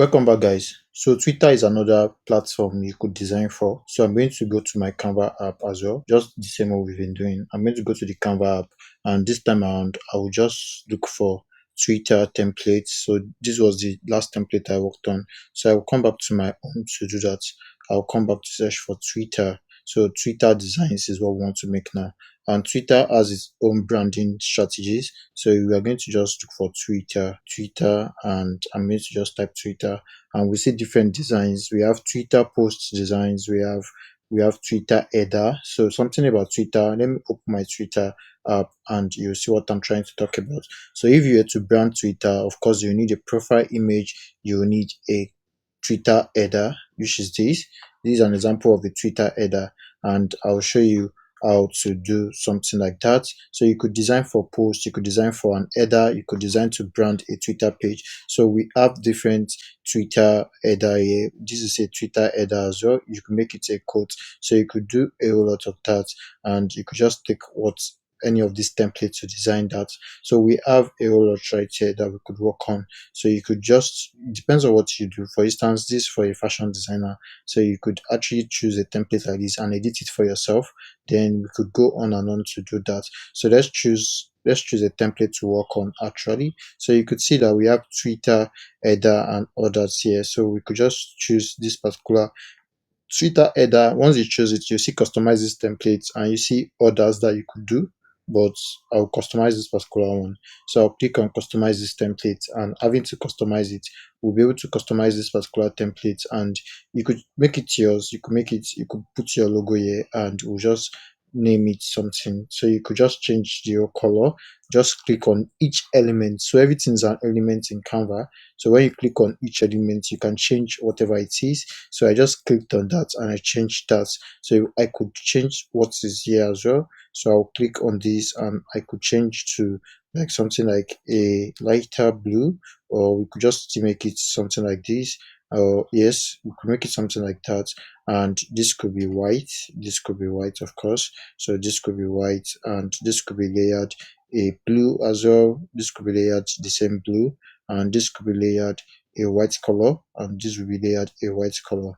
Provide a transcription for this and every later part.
Welcome back, guys. So, Twitter is another platform you could design for. So, I'm going to go to my Canva app as well, just the same way we've been doing. I'm going to go to the Canva app, and this time around, I will just look for Twitter templates. So, this was the last template I worked on. So, I will come back to my home to do that. I'll come back to search for Twitter. So, Twitter designs is what we want to make now. And Twitter has its own branding strategies. So we are going to just look for Twitter, and I'm going to just type Twitter, and we see different designs. We have Twitter post designs. We have Twitter header. So something about Twitter. Let me open my Twitter app, and you'll see what I'm trying to talk about. So if you were to brand Twitter, of course you need a profile image. You will need a Twitter header, which is this. This is an example of a Twitter header, and I'll show you how to do something like that. So you could design for posts, you could design for an header, you could design to brand a Twitter page. So we have different Twitter header here. This is a Twitter header as well. You can make it a quote. So you could do a whole lot of that, and you could just take what any of these templates to design that. So we have a whole lot right here that we could work on. So you could just, it depends on what you do. For instance, this for a fashion designer. So you could actually choose a template like this and edit it for yourself. Then we could go on and on to do that. So let's choose a template to work on actually. So you could see that we have Twitter header and others here. So we could just choose this particular Twitter header. Once you choose it, you see customize this template, and you see others that you could do, but I'll customize this particular one. So I'll click on customize this template, and having to customize it, we'll be able to customize this particular template, and you could make it yours. You could put your logo here, and we'll just name it something. So you could just change your color, just click on each element. So everything's an element in Canva. So when you click on each element, you can change whatever it is. So I just clicked on that and I changed that. So I could change what is here as well. So I'll click on this, and I could change to like something like a lighter blue, or we could just make it something like this. Yes, we could make it something like that. And this could be white. This could be white, of course. So this could be white, and this could be layered a blue as well. This could be layered the same blue, and this could be layered a white color, and this will be layered a white color.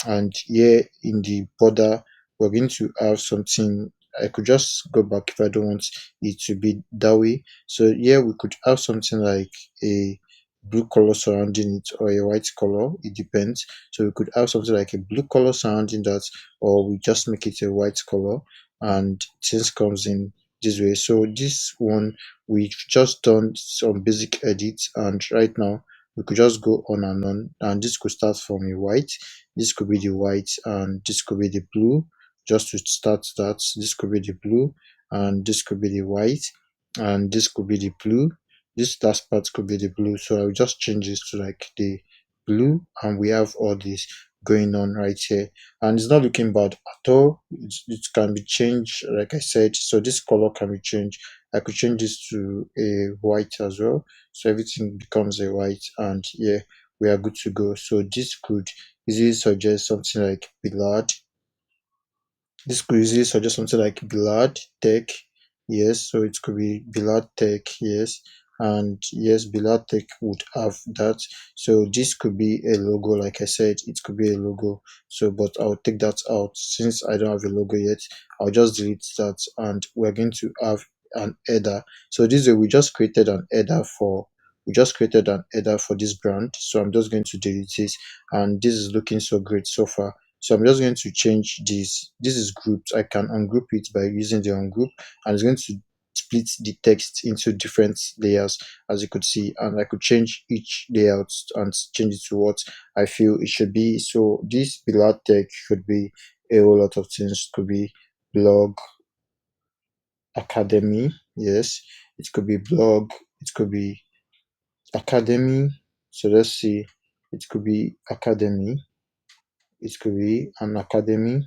And here in the border, we're going to have something. I could just go back if I don't want it to be that way. So here we could have something like a blue color surrounding it, or a white color. It depends. So we could have something like a blue color surrounding that, or we just make it a white color, and things comes in this way. So this one, we've just done some basic edits, and right now we could just go on and on. And this could start from a white, this could be the white, and this could be the blue. Just to start that, this could be the blue, and this could be the white, and this could be the blue. This last part could be the blue. So I'll just change this to like the blue, and we have all this going on right here, and it's not looking bad at all. It can be changed, like I said. So this color can be changed. I could change this to a white as well, so everything becomes a white, and yeah, we are good to go. So this could easily suggest something like Billard. This could easily suggest something like Billard Tech. Yes, so it could be Billard Tech. Yes, and yes, Billard Tech would have that. So this could be a logo, like I said, it could be a logo. So, but I'll take that out since I don't have a logo yet. I'll just delete that, and we're going to have an header. So this way, we just created an header for this brand. So I'm just going to delete this, and this is looking so great so far. So I'm just going to change this. This is grouped. I can ungroup it by using the ungroup, and it's going to split the text into different layers, as you could see, and I could change each layout and change it to what I feel it should be. So this below text should be a whole lot of things. It could be blog academy. Yes, it could be blog. It could be academy. So let's see. It could be academy. It could be an academy,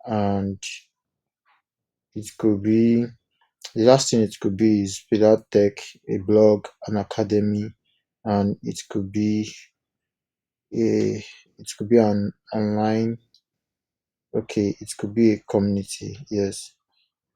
and it could be, the last thing it could be is Pillar Tech, a blog, an academy, and a it could be an online. Okay, it could be a community. Yes,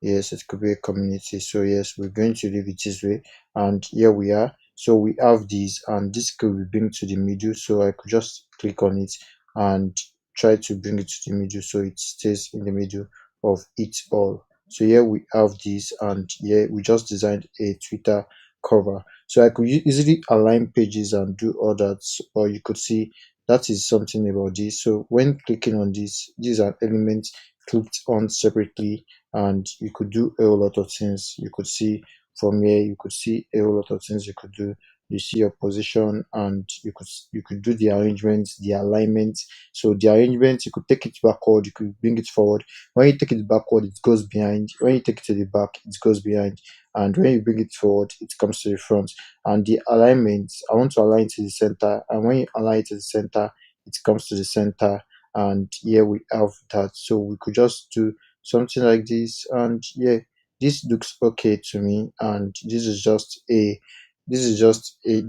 yes, it could be a community. So yes, we're going to leave it this way, and here we are. So we have this, and this could be bring to the middle. So I could just click on it and try to bring it to the middle so it stays in the middle of it all. So here we have this, and here we just designed a Twitter cover. So I could easily align pages and do all that, or you could see that is something about this. So when clicking on this, these are elements clicked on separately, and you could do a whole lot of things. You could see from here, you could see a whole lot of things you could do. You see your position, and you could do the arrangements, the alignment. So the arrangement, you could take it backward, you could bring it forward. When you take it backward, it goes behind. When you take it to the back, it goes behind. And when you bring it forward, it comes to the front. And the alignment, I want to align to the center. And when you align to the center, it comes to the center. And here we have that. So we could just do something like this. And yeah, this looks okay to me. And this is just the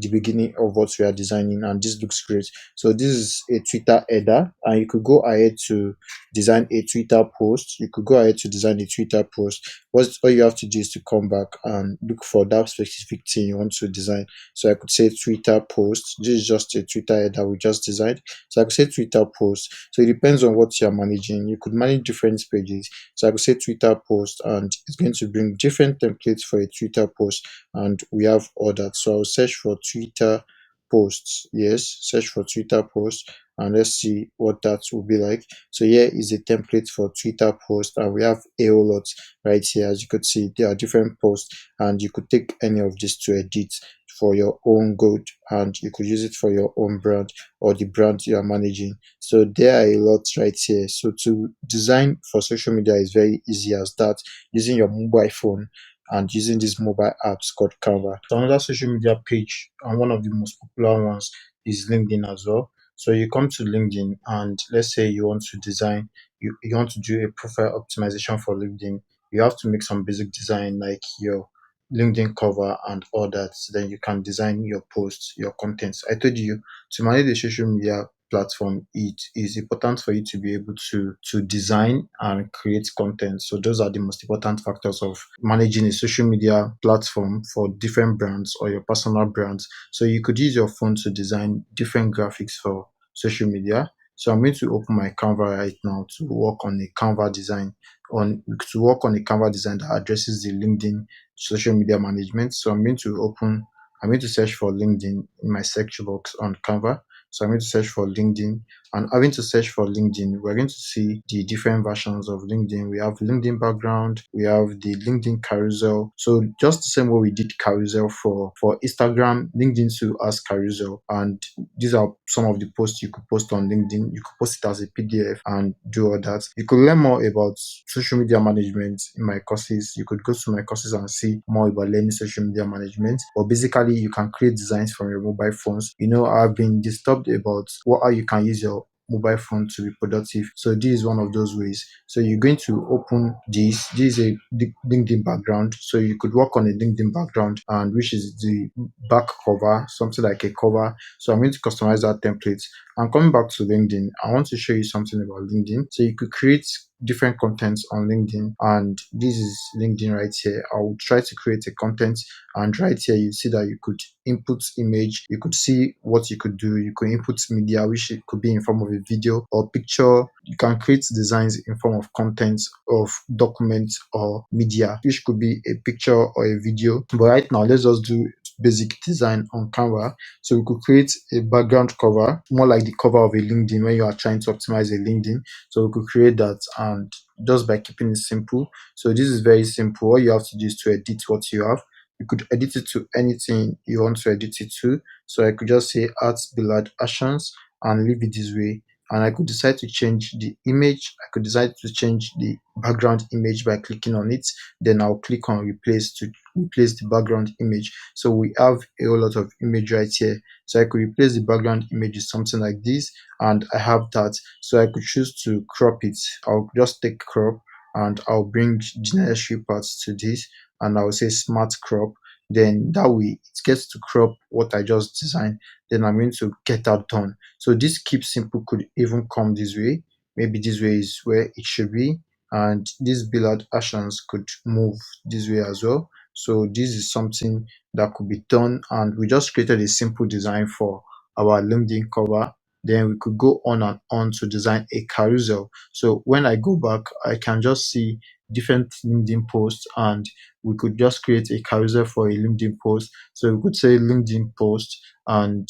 beginning of what we are designing, and this looks great. So this is a Twitter header, and you could go ahead to design a Twitter post. You could go ahead to design a Twitter post. What all you have to do is to come back and look for that specific thing you want to design. So I could say Twitter post. This is just a Twitter header we just designed. So I could say Twitter post. So it depends on what you're managing. You could manage different pages. So I could say Twitter post, and it's going to bring different templates for a Twitter post, and we have all that. So I'll search for Twitter posts. Yes, search for Twitter posts, and let's see what that will be like. So here is a template for Twitter post, and we have a whole lot right here. As you could see, there are different posts, and you could take any of these to edit for your own good, and you could use it for your own brand or the brand you are managing. So there are a lot right here. So to design for social media is very easy as that, using your mobile phone and using these mobile apps called Canva. So another social media page, and one of the most popular ones, is LinkedIn as well. So you come to LinkedIn, and let's say you want to design, you want to do a profile optimization for LinkedIn. You have to make some basic design like your LinkedIn cover and all that. So then you can design your posts, your contents. I told you, to manage the social media platform, it is important for you to be able to design and create content. So those are the most important factors of managing a social media platform for different brands or your personal brands. So you could use your phone to design different graphics for social media. So I'm going to open my Canva right now to work on a Canva design, a Canva design that addresses the LinkedIn social media management. So I'm going to search for LinkedIn in my search box on Canva. So I'm going to search for LinkedIn, and having to search for LinkedIn, we're going to see the different versions of LinkedIn. We have LinkedIn background, we have the LinkedIn carousel. So just the same way we did carousel for Instagram, LinkedIn too has carousel, and these are some of the posts you could post on LinkedIn. You could post it as a PDF and do all that. You could learn more about social media management in my courses. You could go to my courses and see more about learning social media management. But basically, you can create designs from your mobile phones. I've been disturbed about how you can use your mobile phone to be productive. So this is one of those ways. So you're going to open this. This is a LinkedIn background. So you could work on a LinkedIn background, and which is the back cover, something like a cover. So I'm going to customize that template. And coming back to LinkedIn, I want to show you something about LinkedIn. So you could create different contents on LinkedIn, and this is LinkedIn right here. I will try to create a content, and right here you see that you could input image. You could see what you could do. You could input media, which it could be in form of a video or picture. You can create designs in form of content, of documents or media, which could be a picture or a video. But right now, let's just do basic design on Canva. So we could create a background cover, more like the cover of a LinkedIn when you are trying to optimize a LinkedIn. So we could create that, and just by keeping it simple. So this is very simple. All you have to do is to edit what you have. You could edit it to anything you want to edit it to. So I could just say add Billard actions and leave it this way. And I could decide to change the image. I could decide to change the background image by clicking on it. Then I'll click on replace to replace the background image. So we have a whole lot of image right here. So I could replace the background image with something like this, and I have that. So I could choose to crop it. I'll just take crop, and I'll bring the necessary parts to this, and I'll say smart crop. Then that way it gets to crop what I just designed. Then I'm going to get that done. So this keep simple could even come this way. Maybe this way is where it should be, and these Billard actions could move this way as well. So this is something that could be done, and we just created a simple design for our LinkedIn cover. Then we could go on and on to design a carousel. So when I go back, I can just see different LinkedIn posts, and we could just create a carousel for a LinkedIn post. So we could say LinkedIn post, and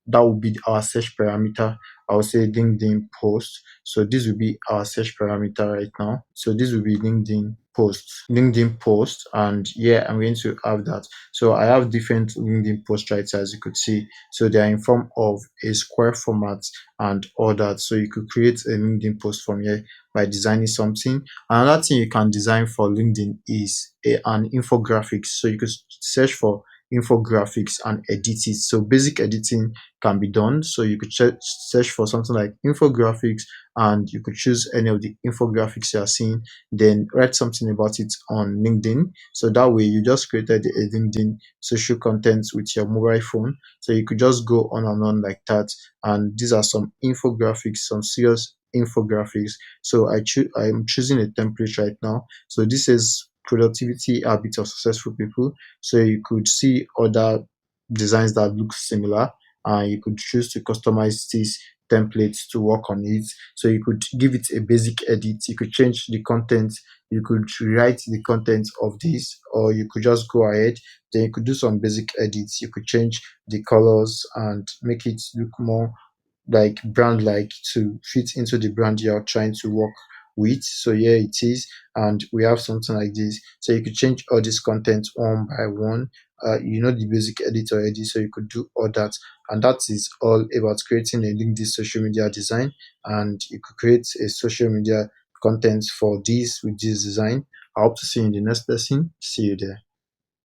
that would be our search parameter. I will say LinkedIn post. So this will be our search parameter right now. So this will be LinkedIn post, and yeah, I'm going to have that. So I have different LinkedIn post right here, as you could see. So they are in form of a square format and all that. So you could create a LinkedIn post from here by designing something. Another thing you can design for LinkedIn is an infographics. So you could search for infographics and edit it. So basic editing can be done. So you could search for something like infographics, and you could choose any of the infographics you are seeing, then write something about it on LinkedIn. So that way you just created a LinkedIn social content with your mobile phone. So you could just go on and on like that. And these are some infographics, some serious infographics. So I'm choosing a template right now. So this is productivity habits of successful people. So you could see other designs that look similar, and you could choose to customize these templates to work on it. So you could give it a basic edit, you could change the content, you could rewrite the content of this, or you could just go ahead, then you could do some basic edits, you could change the colors and make it look more like brand like, to fit into the brand you're trying to work with. So here it is, and we have something like this. So you could change all this content one by one. The basic editor already, so you could do all that. And that is all about creating a LinkedIn social media design. And you could create a social media content for this with this design. I hope to see you in the next lesson. See you there.